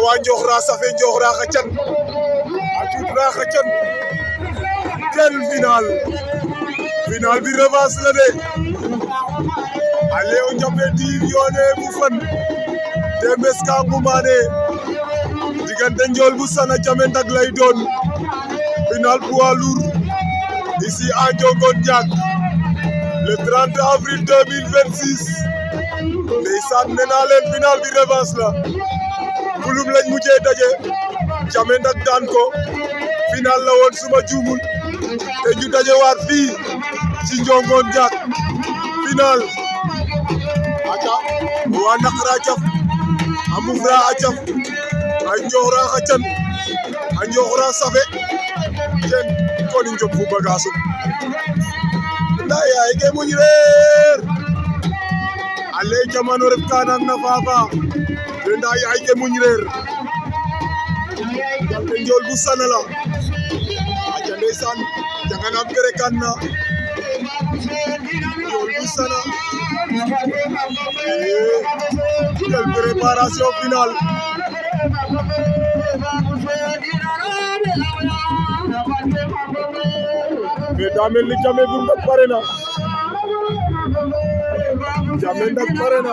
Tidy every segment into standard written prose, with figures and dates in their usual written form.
wa Ndiokhra safe Ndiokhra xa can a Tutra xa can quel final bi revanche la de ale o Ndiamé Diir yoone bu fan Tembes ka ngumane diggante Ndiol bu Sana Ndiamé Ndak lay doon final poids lourd ici à Ndiogone Diack le 30 avril 2026 ndeysaan nee naa leen final bi revanche la Kulum lañ mujjee daje Ndiamé Ndak daan ko final la woon suma juumul te ñu daje waat fii ci Ndiogone Diack final aca wa Naqra caf a Mufra a caf a Ndiokhra xa can a Ndiokhra safe ten koni njop fu bagasum nda yaay ke muñ reer ale jamano ref ka nang na fafa nda yaay ke muñ reer jalte Ndiol bu Sana la aca ndeysaan janganam kere kan na Ndiol bu Sana quelle préparation finale mais daa mel ni Ndiamé bu Ndak pare na Ndiamé Ndak pare na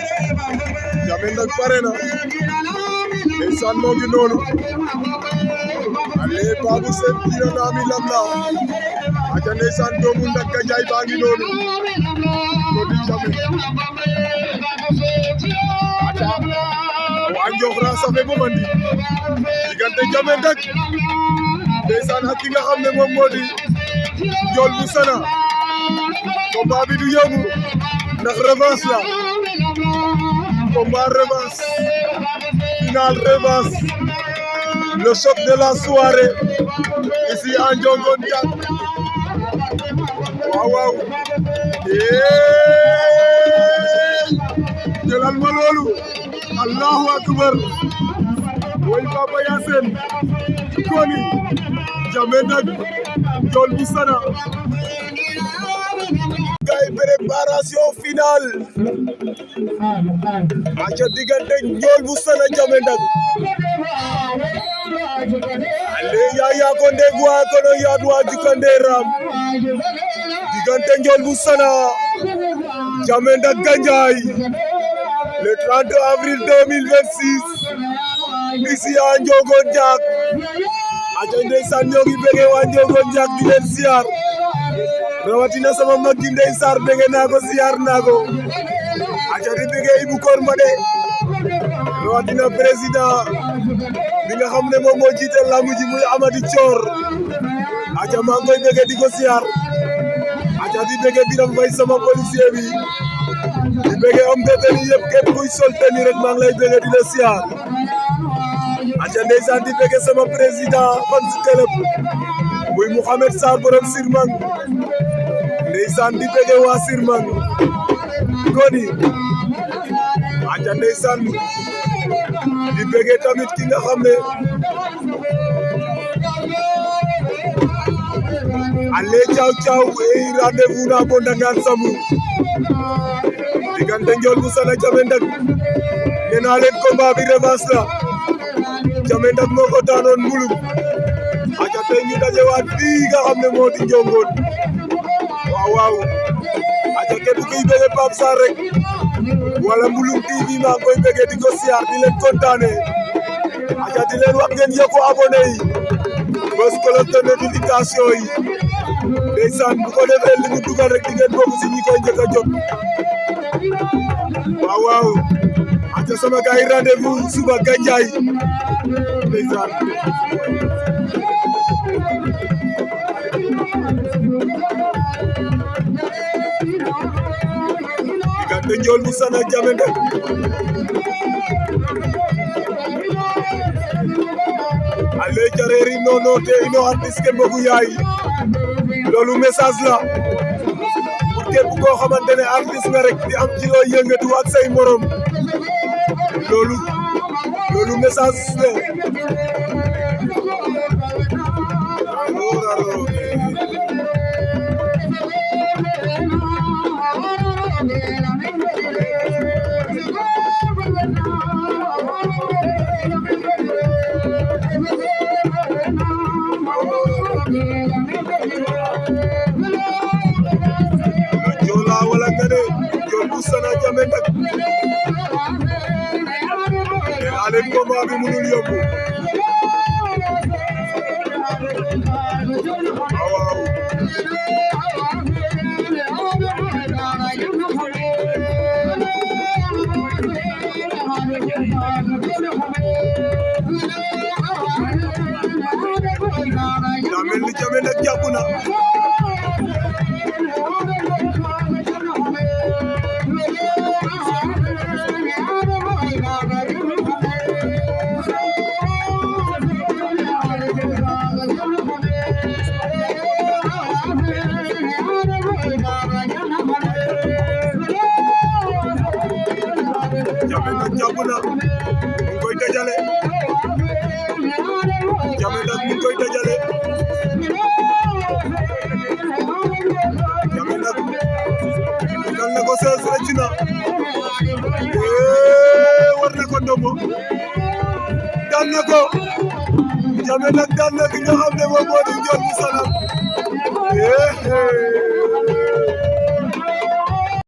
Ndiamé Ndak pare na ndeysaan moo ngi noonu ale Babou Sène dina naami lam la aca ndeysaan doomu Ndak Gandiaye baa ngi noonu ko di Ndiamé aca wa Ndiokhra safe bo mandi diggante Ndiamé Ndak ndeysaan ak ki nga xam ne moom moo di Ndiol bu Sana combat bi du yomb ndax revanche la combat revanche final revanche le choc de la soirée ici à Ndiogone Diack waaw jëlal ma loolu allahu akbar woy Papa Yacine koni Ndiamé Ndak Ndiol bu Sana gay préparation finale aca diggante Ndiol bu Sana Ndiamé Ndak ale yaya ko ndegwa kono yadwa jikande ram diggante Ndiol bu Sana Ndiamé Ndak Gandiaye le 30 avril 2026 ici à Ndiogone Diack aca ndeysaan ñoo ngi bëgg waa Ndiogone Diack di leen siyaar rawatina sama mag gi Ndey Sarr bëgg naa ko siyaar naa ko aca di bëgg Ibou Kor Mbade rawatina président bi nga xam ne moom moo jiite lamb ji muy Amady Thior aca maa ngi koy bëgg di ko siyaar aca di bëgg Biram Faye sama policier bi di bëgg am de tenue yëpp képp kuy sol tenue rek maa ngi lay bëgg di la siyaar aca ndeysaan di bëgg sama président fan si club muy Mouhamed Sarr borom Sirmang ndeysaan di bëgg waa Sirmang koni aca ndeysaan di bëgg tamit ki nga xam ne ale caw caw ay rendez-vous na bo Ndangaan Samu diggante Ndiol bu Sana Ndiamé Ndak nee naa leen combat bi revanche la Ndiamé Ndak moo ko daanoon mulum aca tey ñu dajewaat fii nga xam ne moo di Ndiogone waaw aca képp kuy bëgg Pape Sarr rek wala Mbulum TV maa ngi koy bëgg di ko siyaar di leen kontaane aca di leen wax ngeen yokku abonné yi bës cloche de notification yi ndeysaan bu ko defee li ñu dugal rek di ngeen bokk si ñi koy njëkk a jot waaw aca sama gars yi rendez-vous suba Gandiaye ndeysaan diggante Ndiol bu Sana Ndiamé Ndak ale jareeri nono te ino artiste ke mbogu yaay loolu message la pour képp koo xamante ne artiste nga rek di am ci looy yëngatu ak say morom loolu message la Jola wala ngane Jol bu Sana Jammeh nag leen combat bi mënul yomb waaw daa mel ni Jammeh nag jàpp na Jammeh nag jàpp na mu ngi koy dajale Jammeh nag mu ngi koy dajale Jammeh nag dal na ko sees rëcc na war na ko ndombo dal na ko Jammeh nag dal na ki nga xam ne moom moo di Ndiol bu Sana